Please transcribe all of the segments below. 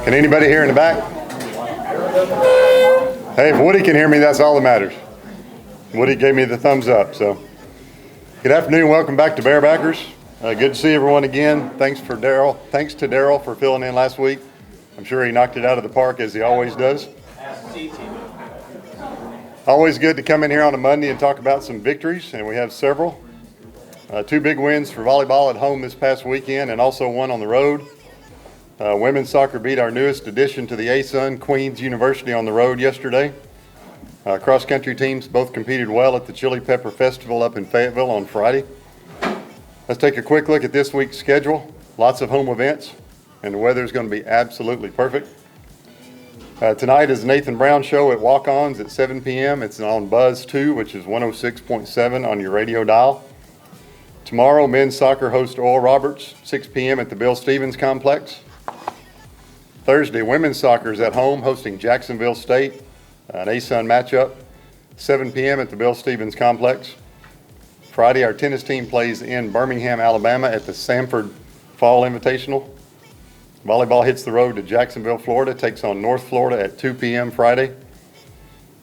Can anybody hear in the back? Hey, if Woody can hear me, that's all that matters. Woody gave me the thumbs up. So, good afternoon. Welcome back to Bearbackers. Good to see everyone again. Thanks to Daryl for filling in last week. I'm sure he knocked it out of the park as he always does. Always good to come in here on a Monday and talk about some victories, and we have several. 2 big wins for volleyball at home this past weekend, and also one on the road. Women's soccer beat our newest addition to the ASUN, Queens University, on the road yesterday. Cross-country teams both competed well at the Chili Pepper Festival up in Fayetteville on Friday. Let's take a quick look at this week's schedule. Lots of home events, and the weather is going to be absolutely perfect. Tonight is the Nathan Brown Show at Walk-Ons at 7 p.m. It's on Buzz 2, which is 106.7 on your radio dial. Tomorrow, men's soccer hosts Oral Roberts, 6 p.m. at the Bill Stevens Complex. Thursday, women's soccer is at home hosting Jacksonville State, an ASUN matchup, 7 p.m. at the Bill Stevens Complex. Friday, our tennis team plays in Birmingham, Alabama at the Samford Fall Invitational. Volleyball hits the road to Jacksonville, Florida, takes on North Florida at 2 p.m. Friday.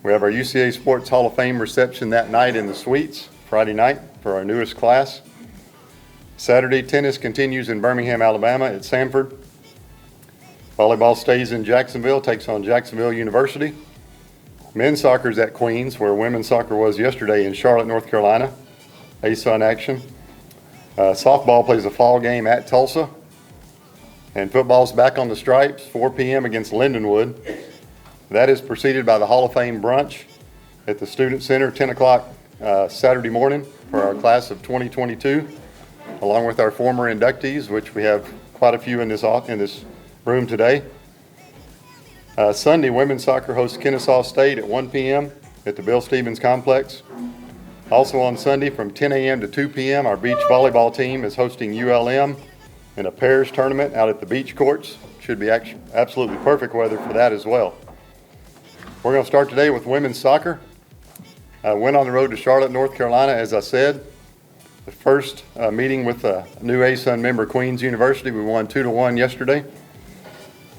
We have our UCA Sports Hall of Fame reception that night in the suites, Friday night, for our newest class. Saturday, tennis continues in Birmingham, Alabama at Samford. Volleyball stays in Jacksonville, takes on Jacksonville University. Men's soccer is at Queens, where women's soccer was yesterday in Charlotte, North Carolina. ASUN action. Softball plays a fall game at Tulsa. And football's back on the stripes, 4 p.m. against Lindenwood. That is preceded by the Hall of Fame brunch at the Student Center, 10 o'clock Saturday morning for our class of 2022, along with our former inductees, which we have quite a few in this room today. Sunday, women's soccer hosts Kennesaw State at 1 p.m. at the Bill Stevens Complex. Also on Sunday from 10 a.m. to 2 p.m., our beach volleyball team is hosting ULM in a pairs tournament out at the beach courts. Should be absolutely perfect weather for that as well. We're going to start today with women's soccer. Went on the road to Charlotte, North Carolina, as I said. The first meeting with a new ASUN member, Queens University. We won 2-1 yesterday.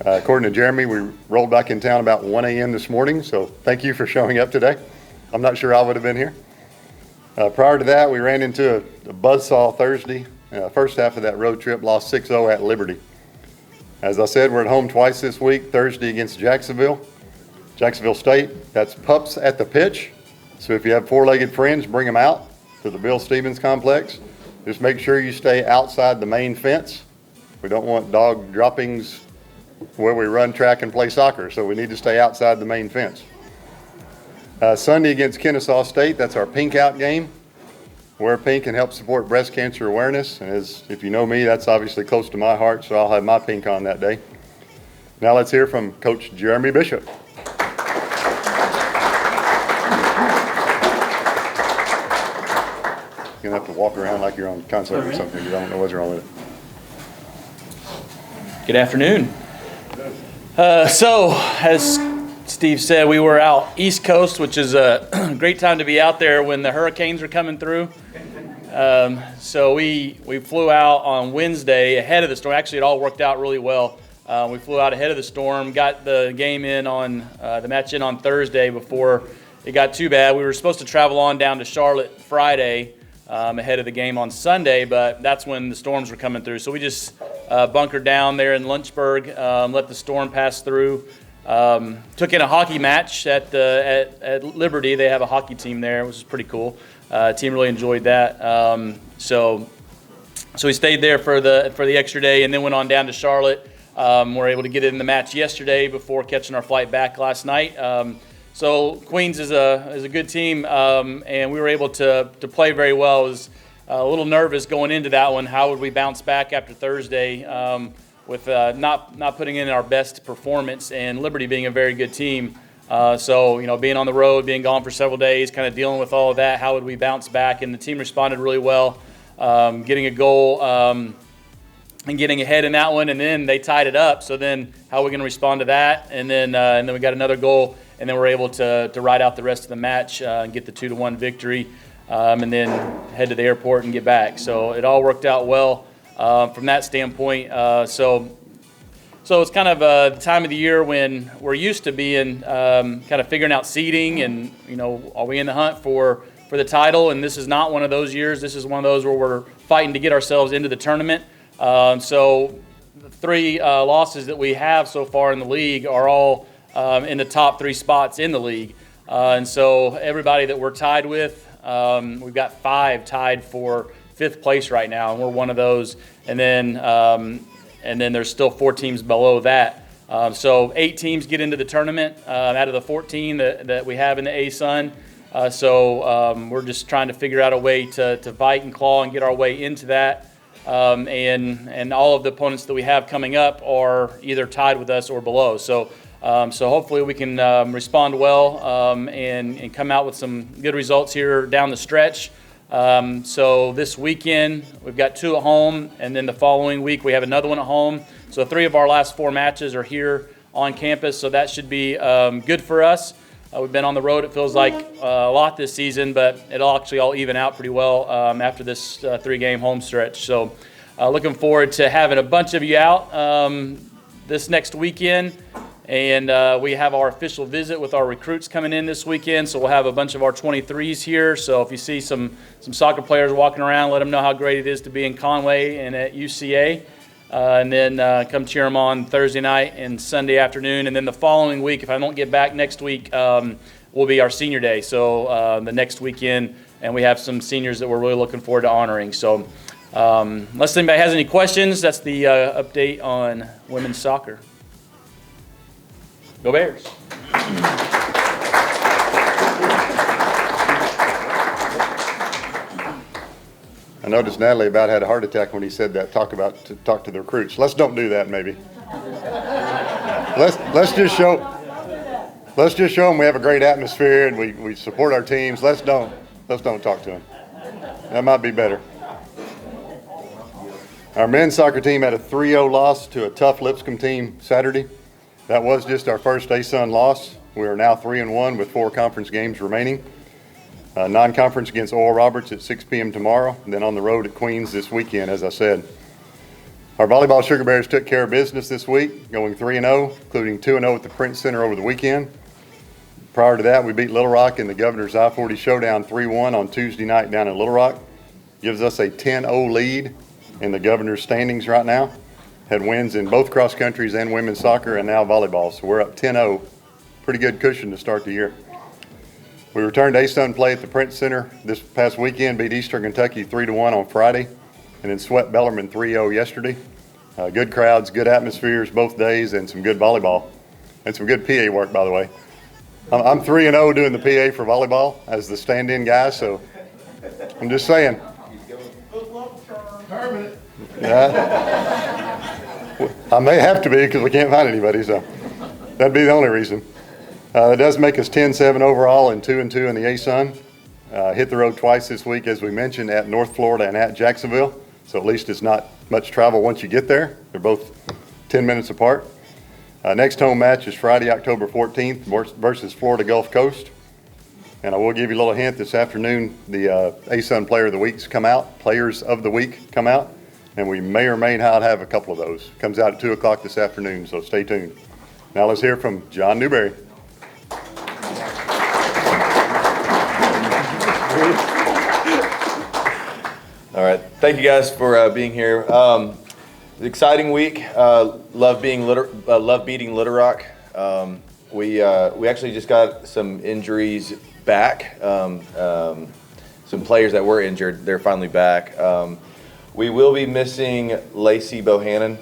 According to Jermey, we rolled back in town about 1 a.m. this morning, so thank you for showing up today. I'm not sure I would have been here. Prior to that, we ran into a buzzsaw Thursday. First half of that road trip, lost 6-0 at Liberty. As I said, we're at home twice this week, Thursday against Jacksonville State. That's pups at the pitch. So if you have 4-legged friends, bring them out to the Bill Stevens Complex. Just make sure you stay outside the main fence. We don't want dog droppings where we run track and play soccer, so we need to stay outside the main fence. Sunday against Kennesaw State, that's our pink out game. Wear pink and help support breast cancer awareness. And if you know me, that's obviously close to my heart, so I'll have my pink on that day. Now let's hear from Coach Jeremy Bishop. You're going to have to walk around like you're on concert or something. You don't know what's wrong with it. Good afternoon. So, as Steve said, we were out East Coast, which is a great time to be out there when the hurricanes are coming through. So we flew out on Wednesday ahead of the storm. Actually, it all worked out really well. We flew out ahead of the storm, got the game in the match in on Thursday before it got too bad. We were supposed to travel on down to Charlotte Friday ahead of the game on Sunday, but that's when the storms were coming through. So we just bunkered down there in Lynchburg, let the storm pass through. Took in a hockey match at Liberty. They have a hockey team there, which is pretty cool. Team really enjoyed that. So we stayed there for the extra day, and then went on down to Charlotte. We're able to get in the match yesterday before catching our flight back last night. So Queens is a good team, and we were able to play very well. I was a little nervous going into that one. How would we bounce back after Thursday with not putting in our best performance, and Liberty being a very good team. So being on the road, being gone for several days, kind of dealing with all of that, how would we bounce back? And the team responded really well, getting a goal and getting ahead in that one, and then they tied it up. So then how are we going to respond to that? And then we got another goal, and then we're able to ride out the rest of the match and get the 2-1 victory, and then head to the airport and get back. So it all worked out well from that standpoint. So So it's kind of the time of the year when we're used to being kind of figuring out seeding and, are we in the hunt for the title? And this is not one of those years. This is one of those where we're fighting to get ourselves into the tournament. So the 3 losses that we have so far in the league are all in the top 3 spots in the league. And so everybody that we're tied with, we've got 5 tied for 5th place right now, and we're one of those. And then there's still 4 teams below that. So 8 teams get into the tournament out of the 14 that we have in the A-Sun. So we're just trying to figure out a way to fight and claw and get our way into that. And all of the opponents that we have coming up are either tied with us or below. So hopefully we can respond well and come out with some good results here down the stretch. So this weekend we've got 2 at home, and then the following week we have another one at home. So 3 of our last 4 matches are here on campus, so that should be good for us. We've been on the road, it feels like a lot this season, but it'll actually all even out pretty well after this 3-game home stretch. So looking forward to having a bunch of you out this next weekend. And we have our official visit with our recruits coming in this weekend, so we'll have a bunch of our 23s here. So if you see some soccer players walking around, let them know how great it is to be in Conway and at UCA. And then come cheer them on Thursday night and Sunday afternoon. And then the following week, if I don't get back next week, will be our senior day. So the next weekend, and we have some seniors that we're really looking forward to honoring. So unless anybody has any questions, that's the update on women's soccer. Go Bears. I noticed Natalie about had a heart attack when he said that. Talk to the recruits. Let's don't do that. Maybe. Let's just show them we have a great atmosphere and we support our teams. Let's don't talk to them. That might be better. Our men's soccer team had a 3-0 loss to a tough Lipscomb team Saturday. That was just our first A-Sun loss. We are now 3-1 with 4 conference games remaining. Non-conference against Oral Roberts at 6 p.m. tomorrow, and then on the road at Queens this weekend, as I said. Our volleyball Sugar Bears took care of business this week, going 3-0, including 2-0 at the Prince Center over the weekend. Prior to that, we beat Little Rock in the Governor's I-40 Showdown 3-1 on Tuesday night down in Little Rock. Gives us a 10-0 lead in the Governor's standings right now. Had wins in both cross countries and women's soccer and now volleyball. So we're up 10-0. Pretty good cushion to start the year. We returned A-Sun play at the Prince Center this past weekend, beat Eastern Kentucky 3-1 on Friday, and then swept Bellarmine 3-0 yesterday. Good crowds, good atmospheres both days, and some good volleyball. And some good PA work, by the way. I'm 3-0 doing the PA for volleyball as the stand-in guy, so I'm just saying. Yeah. I may have to be because we can't find anybody, so that'd be the only reason. It does make us 10-7 overall and 2-2 in the A-Sun. Hit the road twice this week, as we mentioned, at North Florida and at Jacksonville. So at least it's not much travel once you get there. They're both 10 minutes apart. Next home match is Friday, October 14th versus Florida Gulf Coast. And I will give you a little hint this afternoon, the A-Sun Player of the Weeks come out, Players of the Week come out, and we may or may not have a couple of those. Comes out at 2 o'clock this afternoon, so stay tuned. Now let's hear from John Newberry. All right, thank you guys for being here. Exciting week. Love beating Little Rock. We actually just got some injuries back. Some players that were injured, they're finally back. We will be missing Lacey Bohannon,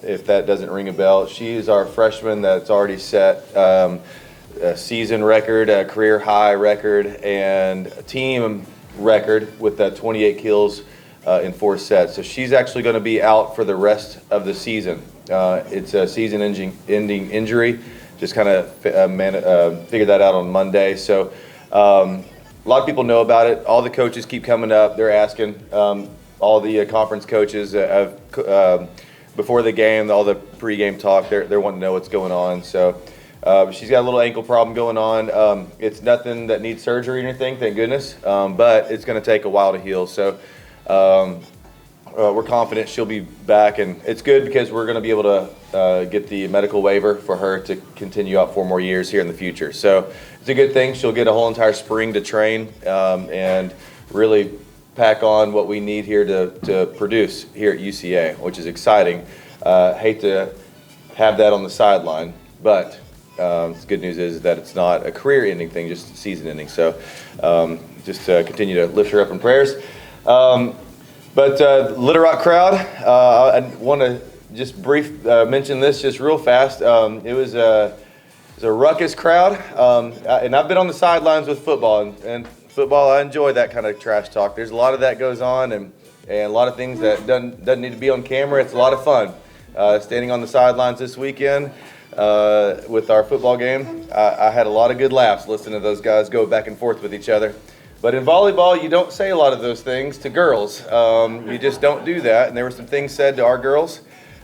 if that doesn't ring a bell. She is our freshman that's already set a season record, a career high record, and a team record with 28 kills in 4 sets. So she's actually going to be out for the rest of the season. It's a season-ending injury. Just kind of figured that out on Monday. So a lot of people know about it. All the coaches keep coming up. They're asking. All the conference coaches before the game, all the pregame talk, they're wanting to know what's going on. So she's got a little ankle problem going on. It's nothing that needs surgery or anything, thank goodness. But it's going to take a while to heal. So we're confident she'll be back, and it's good because we're going to be able to get the medical waiver for her to continue out 4 more years here in the future. So it's a good thing. She'll get a whole entire spring to train and really pack on what we need here to produce here at UCA, which is exciting. Hate to have that on the sideline, but the good news is that it's not a career-ending thing, just season-ending. So just continue to lift her up in prayers. But Little Rock crowd, I want to just mention this just real fast. It was a ruckus crowd, and I've been on the sidelines with football, and football, I enjoy that kind of trash talk. There's a lot of that goes on, and a lot of things that doesn't need to be on camera. It's a lot of fun. Standing on the sidelines this weekend with our football game, I had a lot of good laughs listening to those guys go back and forth with each other. But in volleyball, you don't say a lot of those things to girls. You just don't do that. And there were some things said to our girls,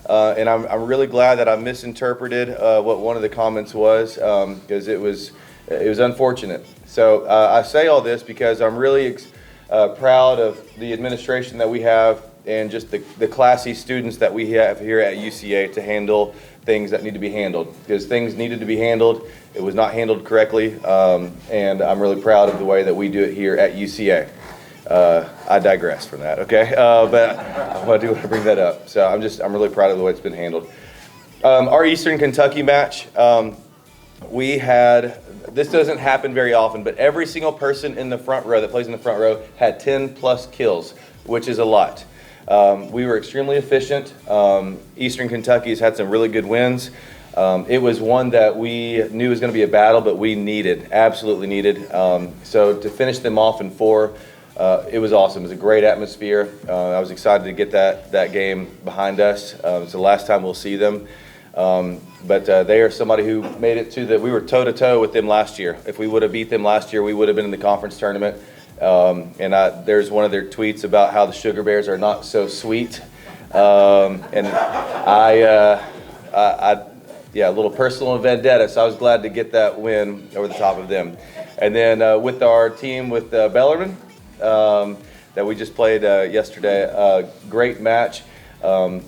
and I'm really glad that I misinterpreted what one of the comments was, because it was unfortunate. So I say all this because I'm really proud of the administration that we have and just the classy students that we have here at UCA to handle things that need to be handled, because things needed to be handled. It was not handled correctly, and I'm really proud of the way that we do it here at UCA. I digress from that, okay? But I do want to bring that up. So I'm really proud of the way it's been handled. Our Eastern Kentucky match, this doesn't happen very often, but every single person in the front row that plays in the front row had 10 plus kills, which is a lot. We were extremely efficient. Eastern Kentucky has had some really good wins. It was one that we knew was going to be a battle, but we absolutely needed. So to finish them off in 4, it was awesome. It was a great atmosphere. I was excited to get that game behind us. It's the last time we'll see them. But they are somebody who made it we were toe-to-toe with them last year. If we would have beat them last year, we would have been in the conference tournament. And there's one of their tweets about how the Sugar Bears are not so sweet. And a little personal vendetta, so I was glad to get that win over the top of them. And then with our team with Bellarmine that we just played yesterday, great match. I've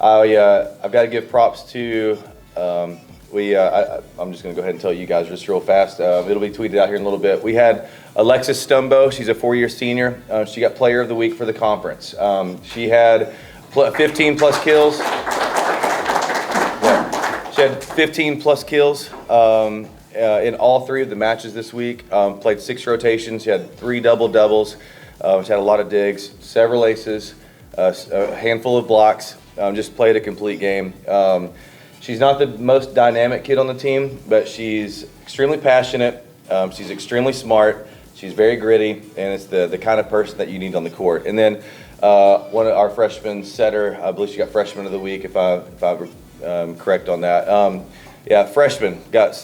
got to give props to, I'm just going to go ahead and tell you guys just real fast. It'll be tweeted out here in a little bit. We had Alexis Stumbo. She's a 4-year senior. She got Player of the Week for the conference. She had 15 plus kills. She had 15 plus kills in all 3 of the matches this week. Played 6 rotations. She had 3 double-doubles. She had a lot of digs, several aces, a handful of blocks. Just played a complete game. She's not the most dynamic kid on the team, but she's extremely passionate. She's extremely smart. She's very gritty, and it's the kind of person that you need on the court. And then one of our freshmen, setter, I believe she got Freshman of the Week, if I'm correct on that. Freshman got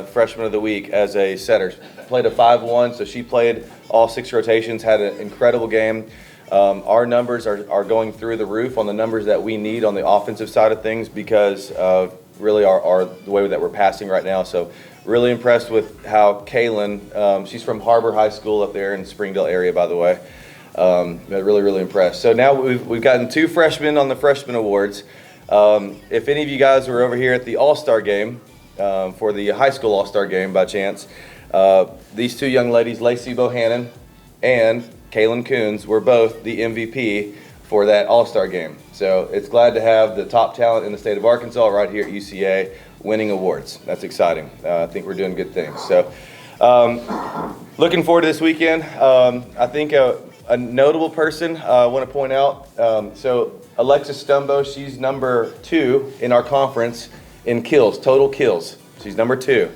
Freshman of the Week as a setter. Played a 5-1, so she played all 6 rotations, had an incredible game. Our numbers are going through the roof on the numbers that we need on the offensive side of things because of really the way that we're passing right now. So really impressed with how Kaylin, she's from Harbor High School up there in the Springdale area, by the way. Really, really impressed. So now we've gotten 2 freshmen on the Freshman Awards. If any of you guys were over here at the All-Star game, for the high school All-Star game by chance, these 2 young ladies, Lacey Bohannon and Kaylin Coons, were both the MVP for that All-Star game. So it's glad to have the top talent in the state of Arkansas right here at UCA winning awards. That's exciting. I think we're doing good things. So looking forward to this weekend. I think a notable person I want to point out, so Alexis Stumbo, she's number 2 in our conference in kills, total kills. She's number 2.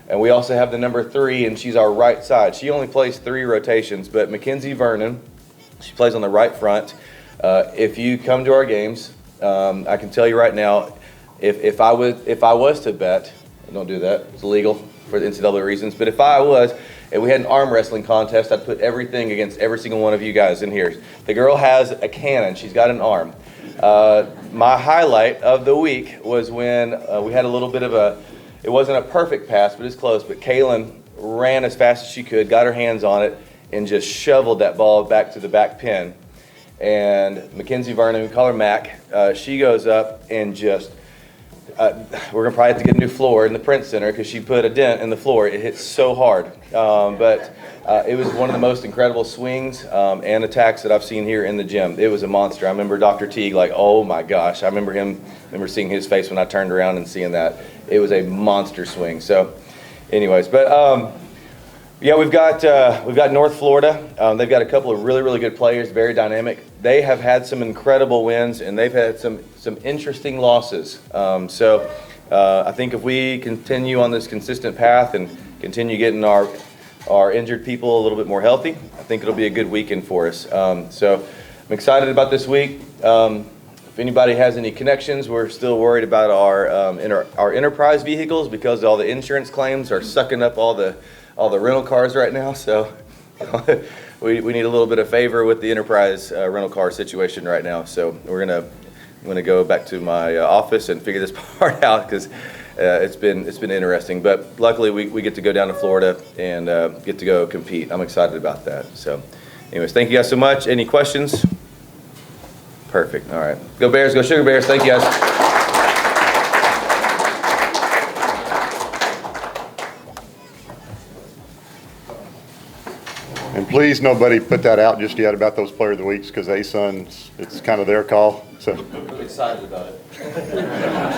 And we also have the number 3, and she's our right side. She only plays 3 rotations, but Mackenzie Vernon, she plays on the right front. If you come to our games, I can tell you right now, if I was to bet, don't do that, it's illegal for the NCAA reasons, but if I was, and we had an arm wrestling contest, I'd put everything against every single one of you guys in here. The girl has a cannon, she's got an arm. My highlight of the week was when we had a little bit of it wasn't a perfect pass, but it's close. But Kaylin ran as fast as she could, got her hands on it, and just shoveled that ball back to the back pin. and Mackenzie Vernon, we call her Mac, she goes up and just, we're gonna probably have to get a new floor in the print center because she put a dent in the floor. It hit so hard, but it was one of the most incredible swings and attacks that I've seen here in the gym. It was a monster. I remember Dr. Teague, like, oh my gosh. I remember seeing his face when I turned around and seeing that. It was a monster swing. So anyways, but yeah, we've got North Florida. They've got a couple of really good players, very dynamic. They have had some incredible wins, and they've had some interesting losses. So I think if we continue on this consistent path and continue getting our injured people a little bit more healthy, I think it'll be a good weekend for us. So I'm excited about this week. If anybody has any connections, we're still worried about our enterprise vehicles because all the insurance claims are sucking up all the rental cars right now. So we need a little bit of favor with the enterprise rental car situation right now. So I'm gonna go back to my office and figure this part out because it's been interesting. But luckily we get to go down to Florida and get to go compete. I'm excited about that. So anyways, thank you guys so much. Any questions? Perfect. All right. Go Bears, go Sugar Bears. Thank you guys. And please, nobody put that out just yet about those Player of the Weeks because A-Suns, it's kind of their call. So I'm excited about it.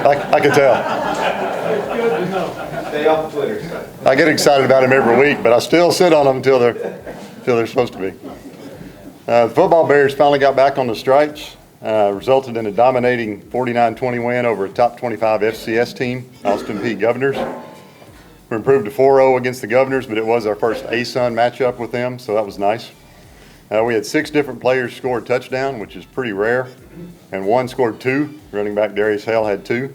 I can tell. Stay off Twitter. I get excited about them every week, but I still sit on them until they're supposed to be. The football Bears finally got back on the stripes, resulted in a dominating 49-20 win over a top 25 FCS team, Austin Peay Governors. We improved to 4-0 against the Governors, but it was our first A-Sun matchup with them, so that was nice. We had 6 different players score a touchdown, which is pretty rare, and 1 scored 2. Running back Darius Hale had 2.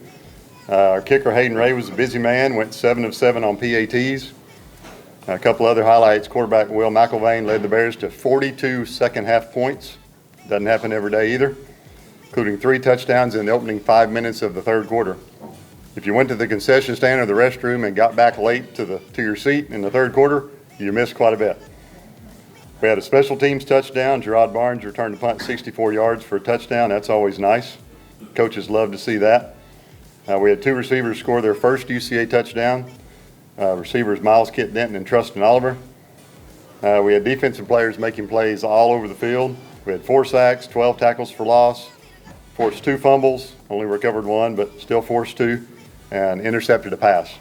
Our kicker Hayden Ray was a busy man, went 7 of 7 on PATs. A couple other highlights, quarterback Will McElvain led the Bears to 42 second-half points. Doesn't happen every day either, including 3 touchdowns in the opening 5 minutes of the third quarter. If you went to the concession stand or the restroom and got back late to your seat in the third quarter, you missed quite a bit. We had a special teams touchdown. Gerard Barnes returned the punt 64 yards for a touchdown. That's always nice. Coaches love to see that. We had 2 receivers score their first UCA touchdown. Receivers Miles Kit Denton and Trustin Oliver. We had defensive players making plays all over the field. We had 4 sacks, 12 tackles for loss, forced 2 fumbles, only recovered 1, but still forced 2. And intercepted a pass.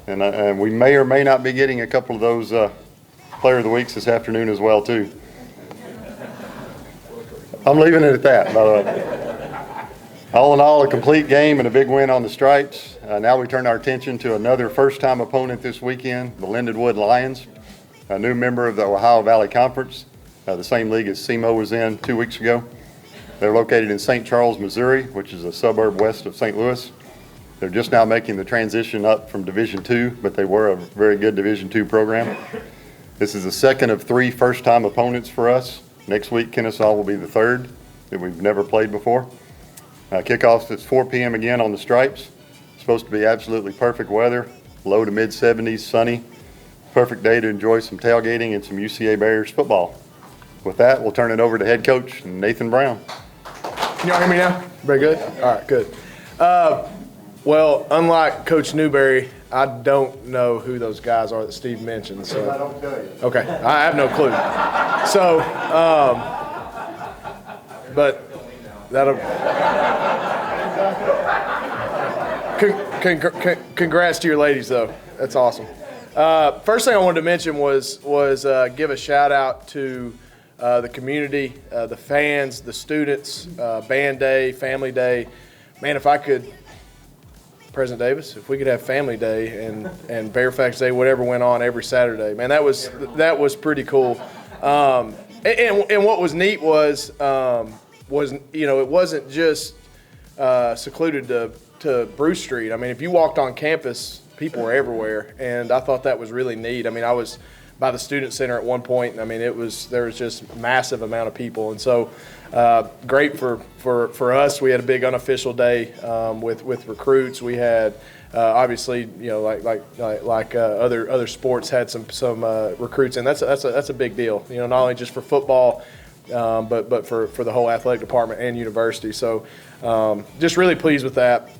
And we may or may not be getting a couple of those Player of the Weeks this afternoon as well, too. I'm leaving it at that, by the way. All in all, a complete game and a big win on the stripes. Now we turn our attention to another first-time opponent this weekend, the Lindenwood Lions, a new member of the Ohio Valley Conference, the same league as SEMO was in 2 weeks ago. They're located in St. Charles, Missouri, which is a suburb west of St. Louis. They're just now making the transition up from Division II, but they were a very good Division II program. This is the second of 3 first-time opponents for us. Next week, Kennesaw will be the third that we've never played before. Kickoffs at 4 p.m. again on the stripes. It's supposed to be absolutely perfect weather, low to mid-70s, sunny. Perfect day to enjoy some tailgating and some UCA Bears football. With that, we'll turn it over to head coach Nathan Brown. Can y'all hear me now? Very good? All right, good. Well, unlike Coach Newberry, I don't know who those guys are that Steve mentioned. So I don't tell you. okay, I have no clue. So, but that'll. Congrats to your ladies, though. That's awesome. First thing I wanted to mention was give a shout out to the community, the fans, the students, band day, family day. Man, if I could. President Davis, if we could have Family Day and Fairfax Day, whatever went on every Saturday, man, that was pretty cool. And what was neat was it wasn't just secluded to Bruce Street. I mean, if you walked on campus, people were everywhere, and I thought that was really neat. I mean, I was by the student center at one point, and I mean there was just massive amount of people, and so. Great for us. We had a big unofficial day with recruits. We had obviously like other sports had some recruits, and that's a big deal. Not only just for football, but for the whole athletic department and university. So just really pleased with that.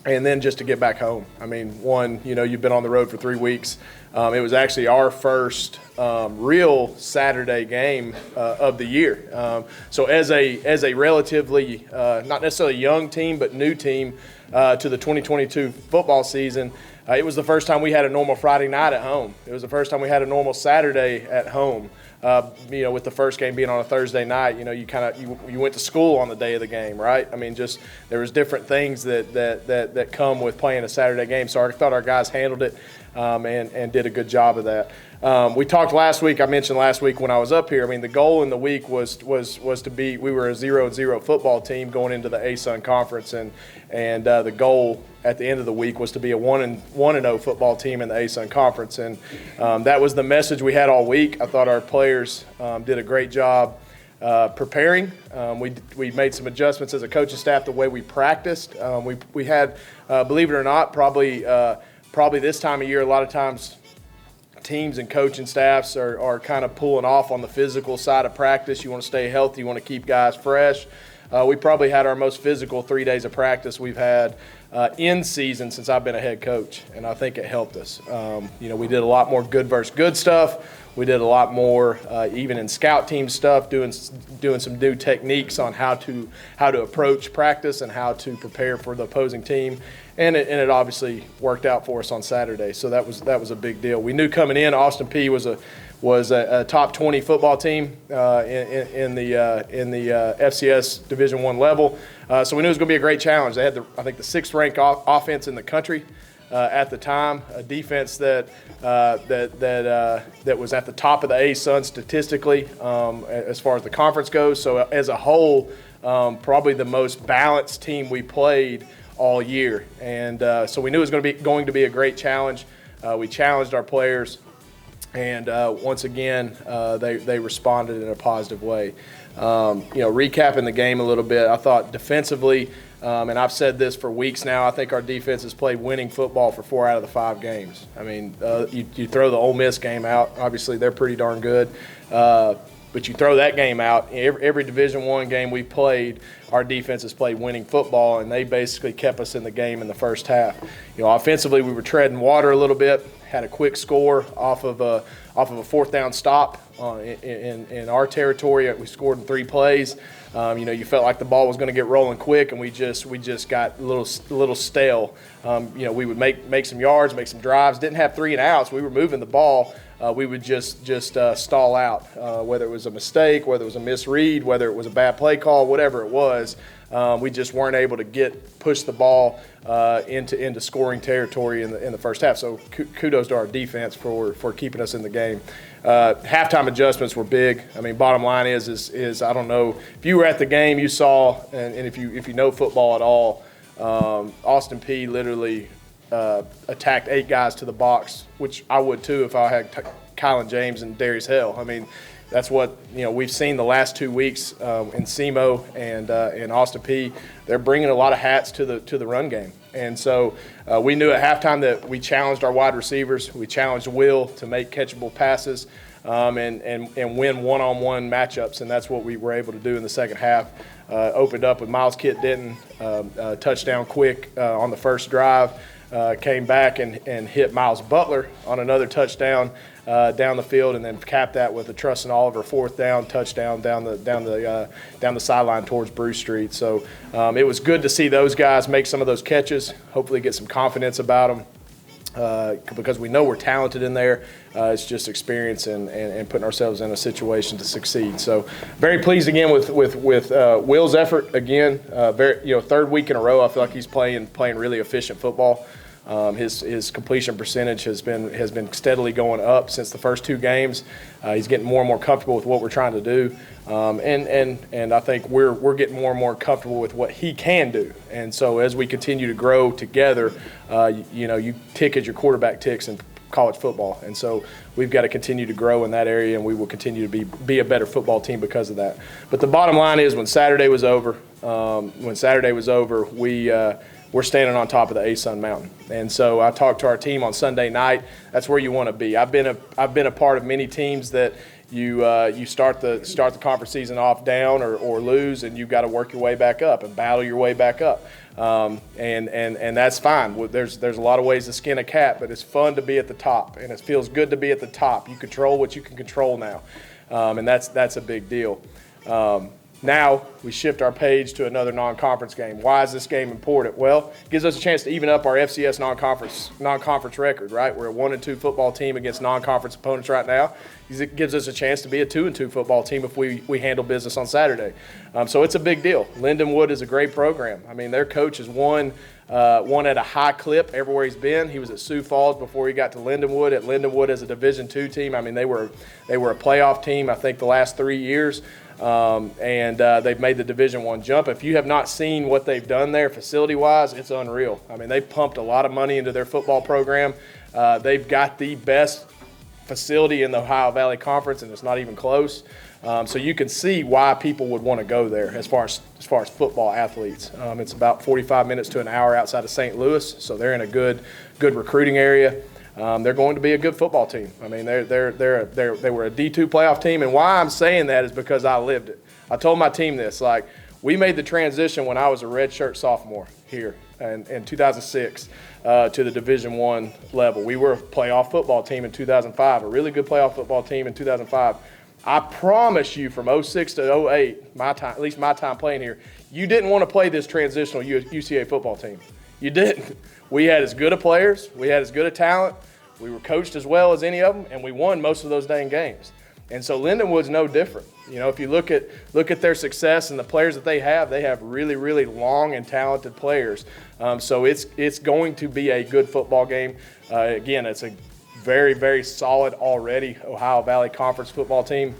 And then just to get back home. I mean, you've been on the road for 3 weeks. It was actually our first real Saturday game of the year. So as a relatively, not necessarily young team, but new team to the 2022 football season, it was the first time we had a normal Friday night at home. It was the first time we had a normal Saturday at home. With the first game being on a Thursday night, you went to school on the day of the game, right? I mean, just there was different things that come with playing a Saturday game. So I thought our guys handled it and did a good job of that. We talked last week. I mentioned last week when I was up here. I mean, the goal in the week was to be. We were a 0-0 football team going into the ASUN conference, and the goal at the end of the week was to be a 1-0 football team in the ASUN conference, and that was the message we had all week. I thought our players did a great job preparing. We made some adjustments as a coaching staff the way we practiced. We had, believe it or not, probably this time of year, a lot of times teams and coaching staffs are kind of pulling off on the physical side of practice. You want to stay healthy. You want to keep guys fresh. We probably had our most physical 3 days of practice we've had in season since I've been a head coach, and I think it helped us. We did a lot more good versus good stuff. We did a lot more even in scout team stuff, doing some new techniques on how to approach practice and how to prepare for the opposing team, and it obviously worked out for us on Saturday. So that was a big deal. We knew coming in Austin Peay was a top 20 football team in the FCS Division I level. So we knew it was going to be a great challenge. They had I think the 6th ranked offense in the country at the time, a defense that was at the top of the ASUN statistically as far as the conference goes. So as a whole, probably the most balanced team we played all year, and so we knew it was going to be a great challenge. We challenged our players. And once again, they responded in a positive way. Recapping the game a little bit, I thought defensively, and I've said this for weeks now, I think our defense has played winning football for 4 out of the 5 games. I mean, you throw the Ole Miss game out, obviously they're pretty darn good. But you throw that game out, every Division I game we played, our defense has played winning football, and they basically kept us in the game in the first half. Offensively, we were treading water a little bit, had a quick score off of a 4th down stop in our territory. We scored in 3 plays. You felt like the ball was going to get rolling quick, and we just got a little stale. We would make some yards, make some drives. Didn't have 3 and outs. We were moving the ball. We would just stall out, whether it was a mistake, whether it was a misread, whether it was a bad play call, whatever it was. We just weren't able to push the ball into scoring territory in the first half. So kudos to our defense for keeping us in the game. Halftime adjustments were big. I mean, bottom line is I don't know if you were at the game, you saw, and if you know football at all, Austin Peay literally attacked 8 guys to the box, which I would too if I had Kylan James and Darius Hell. I mean, that's what we've seen the last 2 weeks in SEMO and in Austin Peay. They're bringing a lot of hats to the run game, and so we knew at halftime that we challenged our wide receivers. We challenged Will to make catchable passes and win one-on-one matchups, and that's what we were able to do in the second half. Opened up with Miles Kitt-Denton, touchdown quick on the first drive. Came back and hit Miles Butler on another touchdown down the field, and then capped that with a Trustin Oliver 4th down touchdown down the sideline towards Bruce Street. So it was good to see those guys make some of those catches. Hopefully, get some confidence about them because we know we're talented in there. It's just experience and putting ourselves in a situation to succeed. So very pleased again with Will's effort again. 3rd week in a row, I feel like he's playing really efficient football. His completion percentage has been steadily going up since the first 2 games. He's getting more and more comfortable with what we're trying to do, and I think we're getting more and more comfortable with what he can do. And so as we continue to grow together, you tick as your quarterback ticks in college football, and so we've got to continue to grow in that area, and we will continue to be a better football team because of that. But the bottom line is, when Saturday was over, we're standing on top of the ASUN Mountain. And so I talked to our team on Sunday night. That's where you want to be. I've been a part of many teams that, you start the conference season off down or lose, and you've got to work your way back up and battle your way back up. And that's fine. There's a lot of ways to skin a cat, but it's fun to be at the top, and it feels good to be at the top. You control what you can control now, and that's a big deal. Now we shift our page to another non-conference game. Why is this game important? Well, it gives us a chance to even up our FCS non-conference record, right? We're a 1-2 football team against non-conference opponents right now. It gives us a chance to be a 2-2 football team if we handle business on Saturday. So it's a big deal. Lindenwood is a great program. I mean, their coach has won at a high clip everywhere he's been. He was at Sioux Falls before he got to Lindenwood. At Lindenwood as a Division II team, I mean, they were a playoff team, I think, the last 3 years. And they've made the Division I jump. If you have not seen what they've done there facility-wise, it's unreal. I mean, they've pumped a lot of money into their football program. They've got the best facility in the Ohio Valley Conference, and it's not even close. So you can see why people would want to go there as far as football athletes. It's about 45 minutes to an hour outside of St. Louis, so they're in a good recruiting area. They're going to be a good football team. I mean, they were a D2 playoff team, and why I'm saying that is because I lived it. I told my team this, like, we made the transition when I was a redshirt sophomore here in 2006 to the Division I level. We were a playoff football team in 2005, a really good playoff football team in 2005. I promise you, from 06 to 08, my time, at least my time playing here, you didn't want to play this transitional UCA football team. You didn't. We had as good of players. We had as good a talent. We were coached as well as any of them, and we won most of those dang games. And so Lindenwood's no different. You know, if you look at their success and the players that they have really, really long and talented players. So it's going to be a good football game. Again, it's a very, very solid already Ohio Valley Conference football team.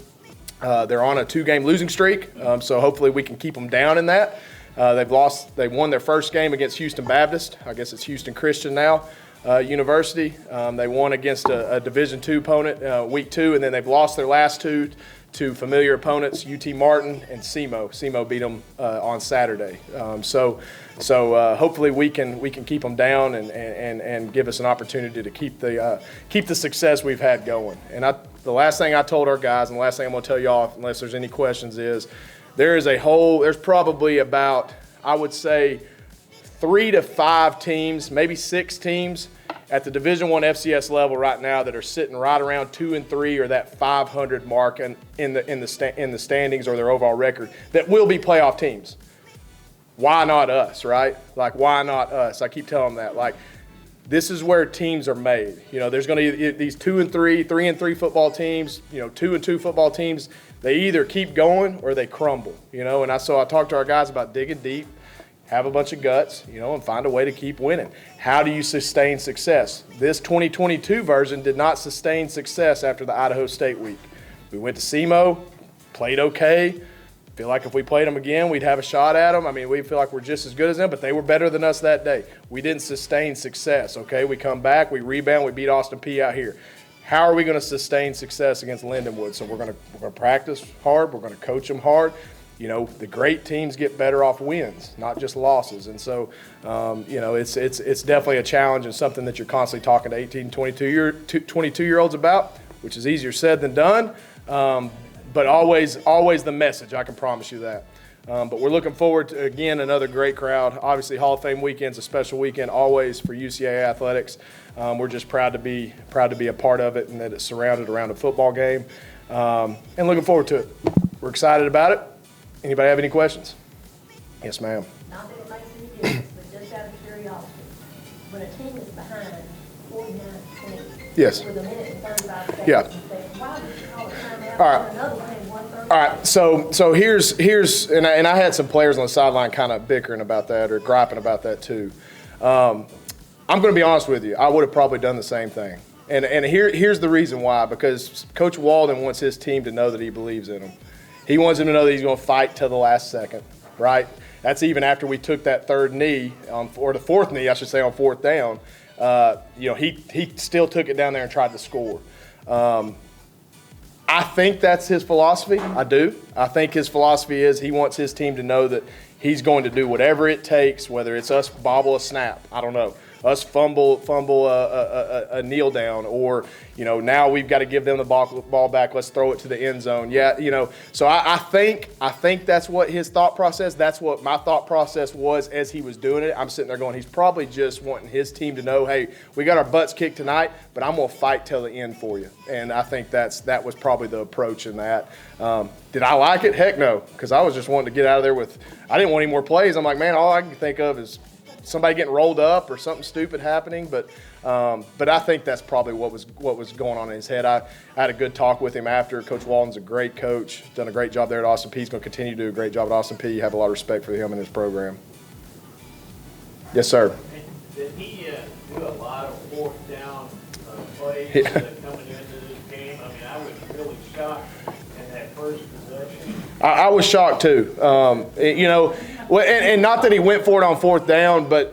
They're on a 2-game losing streak, so hopefully we can keep them down in that. They won their first game against Houston Baptist. I guess it's Houston Christian now University. They won against a Division II opponent week 2, and then they've lost their last 2 to familiar opponents, UT Martin and SEMO. SEMO beat them on Saturday. So hopefully we can keep them down and give us an opportunity to keep the success we've had going. And the last thing I told our guys, and the last thing I'm going to tell y'all, unless there's any questions, is there's probably about, I would say, 3 to 5 teams, maybe 6 teams at the Division I FCS level right now that are sitting right around 2 and 3 or that 500 mark in the standings or their overall record that will be playoff teams. Why not us, right? Like, why not us? I keep telling them that. Like, this is where teams are made. You know, there's going to be these 2 and 3, 3 and 3 football teams, 2 and 2 football teams. They either keep going or they crumble, and so I talked to our guys about digging deep, have a bunch of guts, and find a way to keep winning. How do you sustain success? This 2022 version did not sustain success after the Idaho State week. We went to SEMO, played okay. Feel like if we played them again, we'd have a shot at them. I mean, we feel like we're just as good as them, but they were better than us that day. We didn't sustain success, okay? We come back, we rebound, we beat Austin Peay out here. How are we going to sustain success against Lindenwood? So we're going to practice hard. We're going to coach them hard. The great teams get better off wins, not just losses. And so, it's definitely a challenge and something that you're constantly talking to 18, 22-year-olds about, which is easier said than done. But always the message, I can promise you that. But we're looking forward to, again, another great crowd. Obviously, Hall of Fame weekend's a special weekend always for UCA athletics. We're just proud to be a part of it and that it's surrounded around a football game. And looking forward to it. We're excited about it. Anybody have any questions? Yes, ma'am. Not that it makes any difference, but just out of curiosity, when a team is behind 49-20 yes. with a minute and 35 seconds, Yeah. why would you call a timeout All right. on another one in 1:30? All right, so here's and I had some players on the sideline kind of bickering about that or griping about that too. I'm going to be honest with you. I would have probably done the same thing. And here's the reason why, because Coach Walden wants his team to know that he believes in them. He wants them to know that he's going to fight till the last second, right? That's even after we took that third knee, or the fourth knee, I should say, on fourth down. He still took it down there and tried to score. I think that's his philosophy. I do. I think his philosophy is he wants his team to know that he's going to do whatever it takes, whether it's us bobble a snap, I don't know, us fumble a kneel down, or now we've got to give them the ball back. Let's throw it to the end zone. Yeah, so I think that's what his thought process. That's what my thought process was as he was doing it. I'm sitting there going, he's probably just wanting his team to know, hey, we got our butts kicked tonight, but I'm gonna fight till the end for you. And I think that was probably the approach in that. Did I like it? Heck no, because I was just wanting to get out of there with. I didn't want any more plays. I'm like, man, all I can think of is somebody getting rolled up or something stupid happening. But I think that's probably what was going on in his head. I had a good talk with him after. Coach Walden's a great coach, done a great job there at Austin Peay. He's going to continue to do a great job at Austin Peay. You have a lot of respect for him and his program. Yes, sir. Did he do a lot of fourth down plays coming into this game? I mean, I was really shocked in that first possession. I was shocked too. And not that he went for it on fourth down, but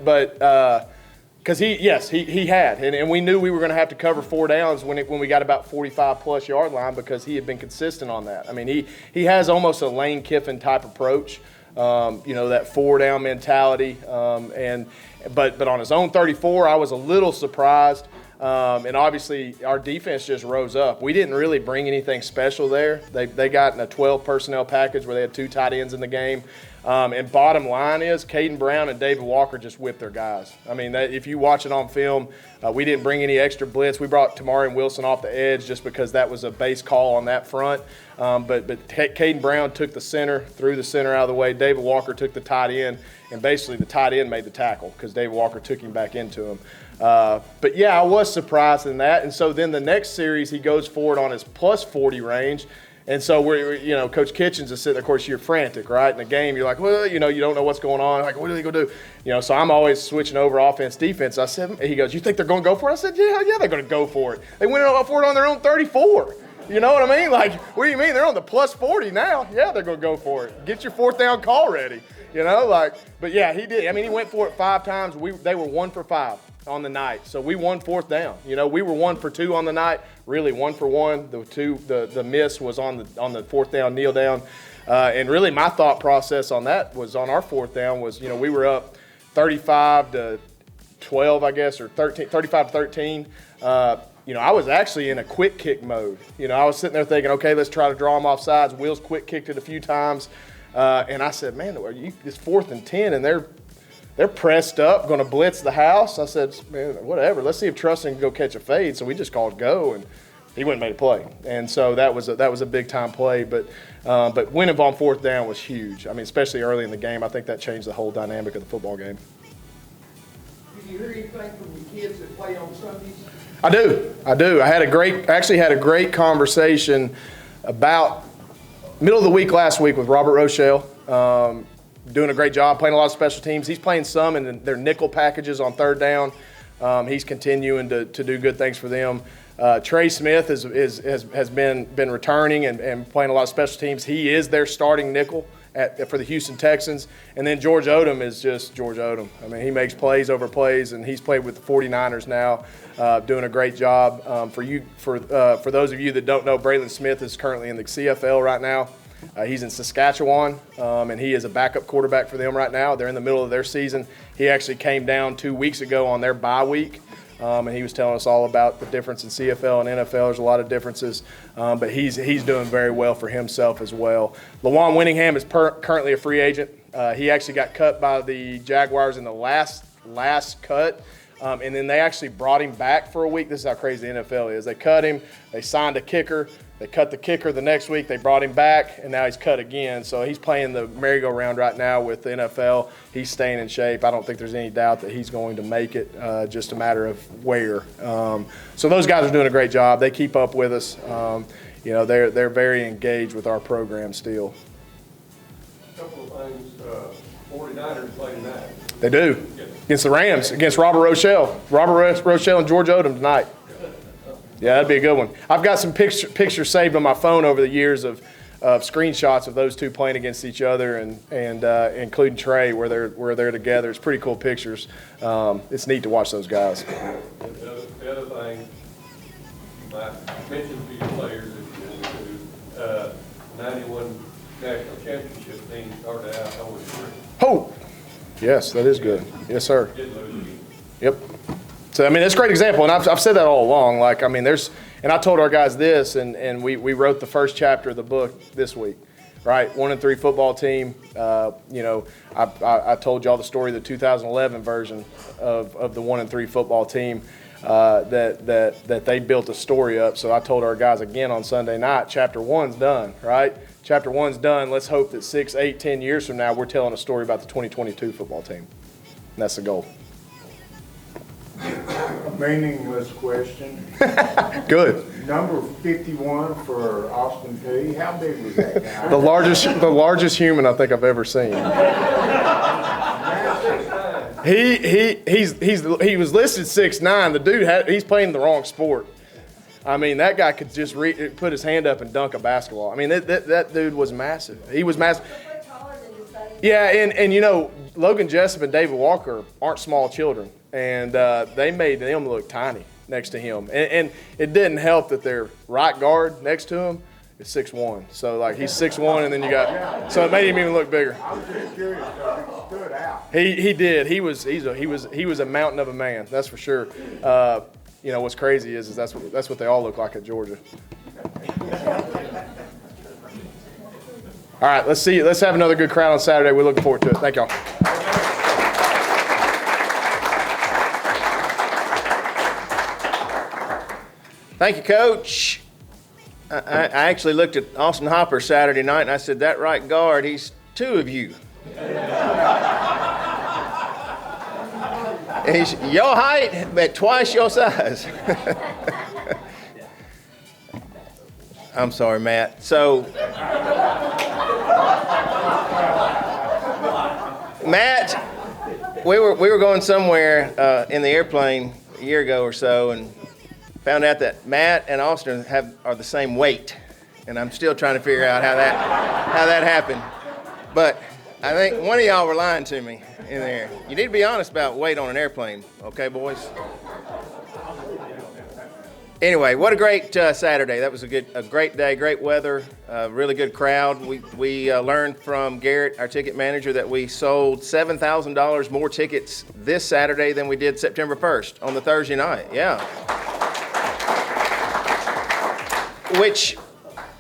because he had, and we knew we were going to have to cover 4 downs when we got about 45+ yard line, because he had been consistent on that. I mean, he has almost a Lane Kiffin type approach, that 4 down mentality, but on his own 34, I was a little surprised. And obviously, our defense just rose up. We didn't really bring anything special there. They got in a 12 personnel package where they had 2 tight ends in the game. And bottom line is, Caden Brown and David Walker just whipped their guys. I mean, if you watch it on film, we didn't bring any extra blitz. We brought Tamari Wilson off the edge just because that was a base call on that front. But Caden Brown took the center, threw the center out of the way. David Walker took the tight end, and basically the tight end made the tackle because David Walker took him back into him. But yeah, I was surprised in that. And so then the next series, he goes forward on his plus 40 range. And so Coach Kitchens is sitting there. Of course, you're frantic, right? In the game, you're like, well, you don't know what's going on. Like, what are they going to do? So I'm always switching over offense, defense. I said, he goes, you think they're going to go for it? I said, yeah, they're going to go for it. They went for it on their own 34. You know what I mean? Like, what do you mean? They're on the plus 40 now. Yeah, they're going to go for it. Get your fourth down call ready. But yeah, he did. I mean, he went for it 5 times. They were 1 for 5 on the night. So we won fourth down. We were 1 for 2 on the night. Really 1 for 1. The miss was on the fourth down kneel down. And really my thought process on that was on our fourth down was, we were up 35-12, I guess, or 35-13. I was actually in a quick kick mode. I was sitting there thinking, okay, let's try to draw them off sides. Will's quick kicked it a few times. And I said, man, it's 4th and 10, and they're pressed up, going to blitz the house. I said, man, whatever. Let's see if Trustin can go catch a fade. So we just called go, and he went and made a play. And so that was a big-time play. But winning on fourth down was huge. I mean, especially early in the game. I think that changed the whole dynamic of the football game. Did you hear anything from the kids that play on Sundays? I do. I had a great conversation about middle of the week last week with Robert Rochelle, doing a great job, playing a lot of special teams. He's playing some in their nickel packages on third down. He's continuing to do good things for them. Trey Smith has been returning and playing a lot of special teams. He is their starting nickel for the Houston Texans. And then George Odom is just George Odom. I mean, he makes plays over plays, and he's played with the 49ers now, doing a great job. For those of you that don't know, Braylon Smith is currently in the CFL right now. He's in Saskatchewan, and he is a backup quarterback for them right now. They're in the middle of their season. He actually came down 2 weeks ago on their bye week, and he was telling us all about the difference in CFL and NFL. There's a lot of differences, but he's doing very well for himself as well. Lawan Winningham is currently a free agent. He actually got cut by the Jaguars in the last cut. And then they actually brought him back for a week. This is how crazy the NFL is. They cut him. They signed a kicker. They cut the kicker the next week. They brought him back, and now he's cut again. So he's playing the merry-go-round right now with the NFL. He's staying in shape. I don't think there's any doubt that he's going to make it, just a matter of where. So those guys are doing a great job. They keep up with us. They're very engaged with our program still. A couple of things. 49ers play tonight. They do. Against the Rams, against Robert Rochelle. Robert Rochelle and George Odom tonight. Yeah, that'd be a good one. I've got some pictures saved on my phone over the years of screenshots of those two playing against each other, and including Trey where they're together. It's pretty cool pictures. It's neat to watch those guys. The other thing you might mention to your players, if you want to, 91 national championship team started out 0-3. Oh, yes, that is good. Yes, sir. Did lose again. Yep. So, I mean, it's a great example, and I've said that all along. Like, I mean, and I told our guys this, and we wrote the first chapter of the book this week, right? 1-3 football team. You know, I told y'all the story of the 2011 version of the 1-3 football team that they built a story up. So I told our guys again on Sunday night, chapter 1's done, right? Chapter 1's done. Let's hope that 6, 8, 10 years from now, we're telling a story about the 2022 football team. And that's the goal. A meaningless question. Good. Number 51 for Austin Peay. How big was that guy? The largest human I think I've ever seen. He was listed 6'9". The dude he's playing the wrong sport. I mean, that guy could just put his hand up and dunk a basketball. I mean, that dude was massive. He was massive. Yeah, and you know, Logan Jessup and David Walker aren't small children, and they made them look tiny next to him. And it didn't help that their right guard next to him is 6'1". So like he's 6'1", and then you got so it made him even look bigger. I was just curious because he stood out. He did. He was a mountain of a man. That's for sure. You know what's crazy is that's what they all look like at Georgia. All right, let's see. Let's have another good crowd on Saturday. We're looking forward to it. Thank y'all. Thank you, Coach. I actually looked at Austin Hopper Saturday night, and I said, that right guard, he's two of you. He's your height, but twice your size. I'm sorry, Matt. So, Matt, we were going somewhere in the airplane a year ago or so, and found out that Matt and Austin are the same weight, and I'm still trying to figure out how that happened. But I think one of y'all were lying to me in there. You need to be honest about weight on an airplane, okay, boys? Anyway, what a great Saturday. That was a great day, great weather, really good crowd. We learned from Garrett, our ticket manager, that we sold $7,000 more tickets this Saturday than we did September 1st on the Thursday night. Yeah. Which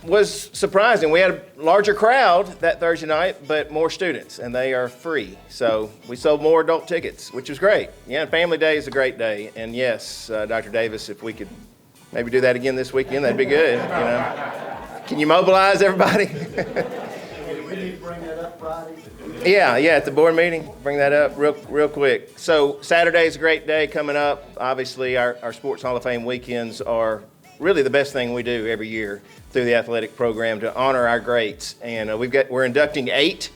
was surprising. We had a larger crowd that Thursday night, but more students, and they are free. So we sold more adult tickets, which was great. Yeah, Family Day is a great day. And yes, Dr. Davis, if we could maybe do that again this weekend, that'd be good. You know, can you mobilize everybody? We need to bring that up Friday. Yeah, at the board meeting, bring that up real quick. So Saturday's a great day coming up. Obviously, our Sports Hall of Fame weekends are really the best thing we do every year through the athletic program to honor our greats. And we're inducting 8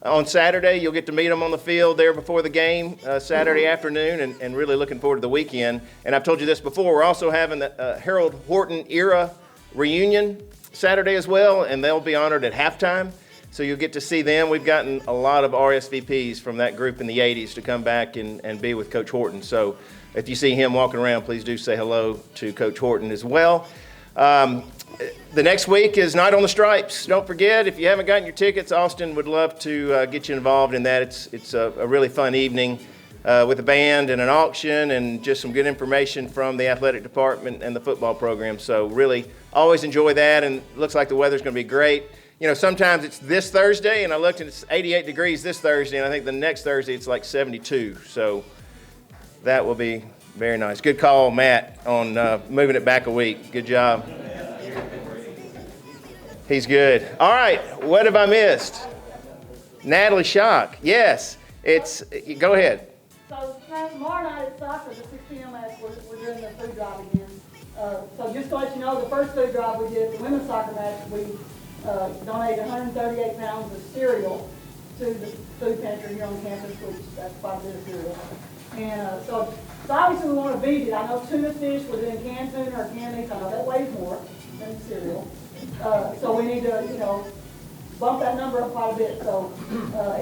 on Saturday. You'll get to meet them on the field there before the game Saturday afternoon, and really looking forward to the weekend. And I've told you this before, we're also having the Harold Horton era reunion Saturday as well, and they'll be honored at halftime. So you'll get to see them. We've gotten a lot of RSVPs from that group in the 80s to come back and be with Coach Horton. So if you see him walking around, please do say hello to Coach Horton as well. The next week is Night on the Stripes. Don't forget, if you haven't gotten your tickets, Austin would love to get you involved in that. It's a really fun evening with a band and an auction and just some good information from the athletic department and the football program. So really always enjoy that, and it looks like the weather's going to be great. You know, sometimes it's this Thursday, and I looked and it's 88 degrees this Thursday, and I think the next Thursday it's like 72. So that will be very nice. Good call, Matt, on moving it back a week. Good job. He's good. All right, what have I missed? Natalie Schock. Yes, go ahead. So tomorrow night at soccer, the 6 p.m. match, we're doing the food drive again. So just to let you know, the first food drive we did, the women's soccer match, we donated 138 pounds of cereal to the food pantry here on campus, which that's quite a bit of cereal. And so obviously we want to beat it. I know tuna fish, we're doing canned tuna or canned meat. I know that weighs more than cereal. So we need to, bump that number up quite a bit. So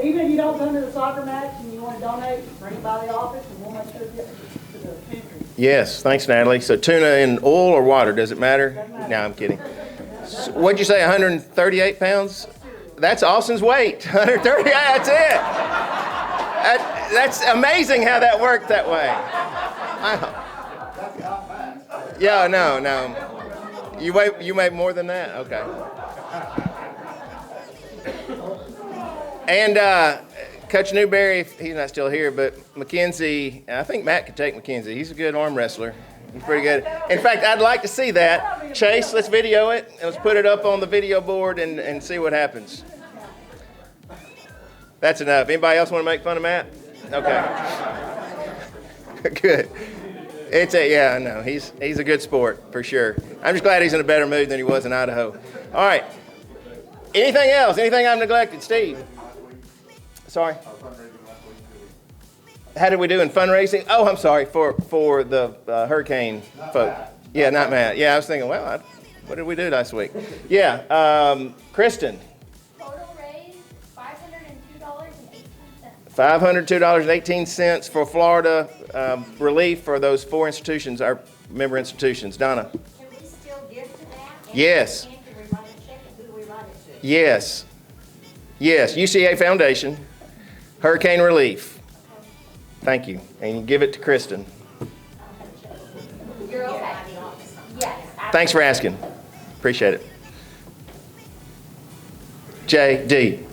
even if you don't come to the soccer match and you want to donate, bring it by the office and we'll make sure to get to the pantry. Yes, thanks, Natalie. So tuna in oil or water, does it matter? Doesn't matter. No, I'm kidding. So, what'd you say, 138 pounds? That's Austin's weight. 138, that's it. That's amazing how that worked that way. Yeah, no. You make more than that? Okay. And Coach Newberry, he's not still here, but Mackenzie, I think Matt could take Mackenzie. He's a good arm wrestler. He's pretty good. In fact, I'd like to see that. Chase, let's video it, and let's put it up on the video board and see what happens. That's enough. Anybody else want to make fun of Matt? Okay. Good. Yeah, I know. He's a good sport, for sure. I'm just glad he's in a better mood than he was in Idaho. All right. Anything else? Anything I've neglected? Steve? Sorry? How did we do in fundraising? Oh, I'm sorry, for the hurricane folk. Yeah, not Matt. Yeah, I was thinking, well, what did we do last week? Yeah, Kristen. Total raise, $502.18. $502.18 for Florida relief for those 4 institutions, our member institutions. Donna? Can we still give to that? Yes. And can we write a check, and who do we write it to? Yes. Yes, UCA Foundation, Hurricane Relief. Thank you. And you give it to Kristen. You're okay. Yes. Thanks for asking. Appreciate it. J.D.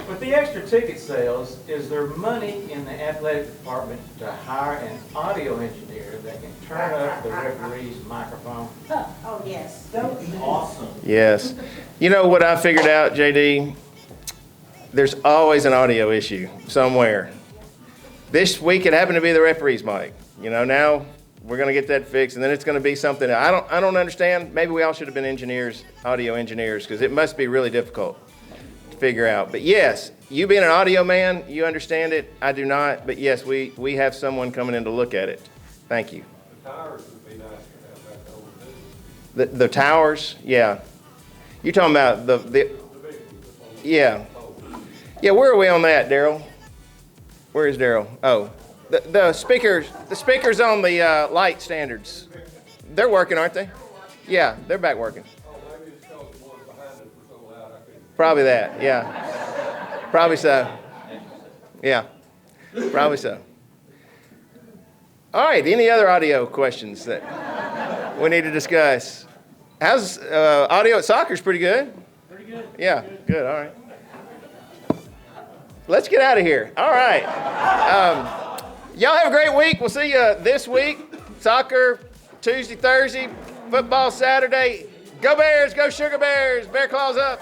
With the extra ticket sales, is there money in the athletic department to hire an audio engineer that can turn up the referee's microphone? Oh, yes. That would be awesome. Yes. You know what I figured out, J.D.? There's always an audio issue somewhere. This week it happened to be the referee's mic. You know, now we're going to get that fixed, and then it's going to be something I don't understand. Maybe we all should have been engineers, audio engineers, because it must be really difficult to figure out. But yes, you being an audio man, you understand it. I do not. But yes, we have someone coming in to look at it. Thank you. The towers would be nice to have back over too. The towers, yeah. You're talking about the yeah. Yeah, where are we on that, Daryl? Where is Daryl? Oh, the speakers on the light standards. They're working, aren't they? Yeah, they're back working. Oh, maybe it's because the ones behind us were so loud I couldn't. Probably that, yeah. Probably so. Yeah, probably so. All right, any other audio questions that we need to discuss? How's audio at soccer's pretty good? Pretty good. Yeah, good, all right. Let's get out of here. All right. Y'all have a great week. We'll see you this week. Soccer, Tuesday, Thursday, football Saturday. Go Bears, go Sugar Bears. Bear claws up.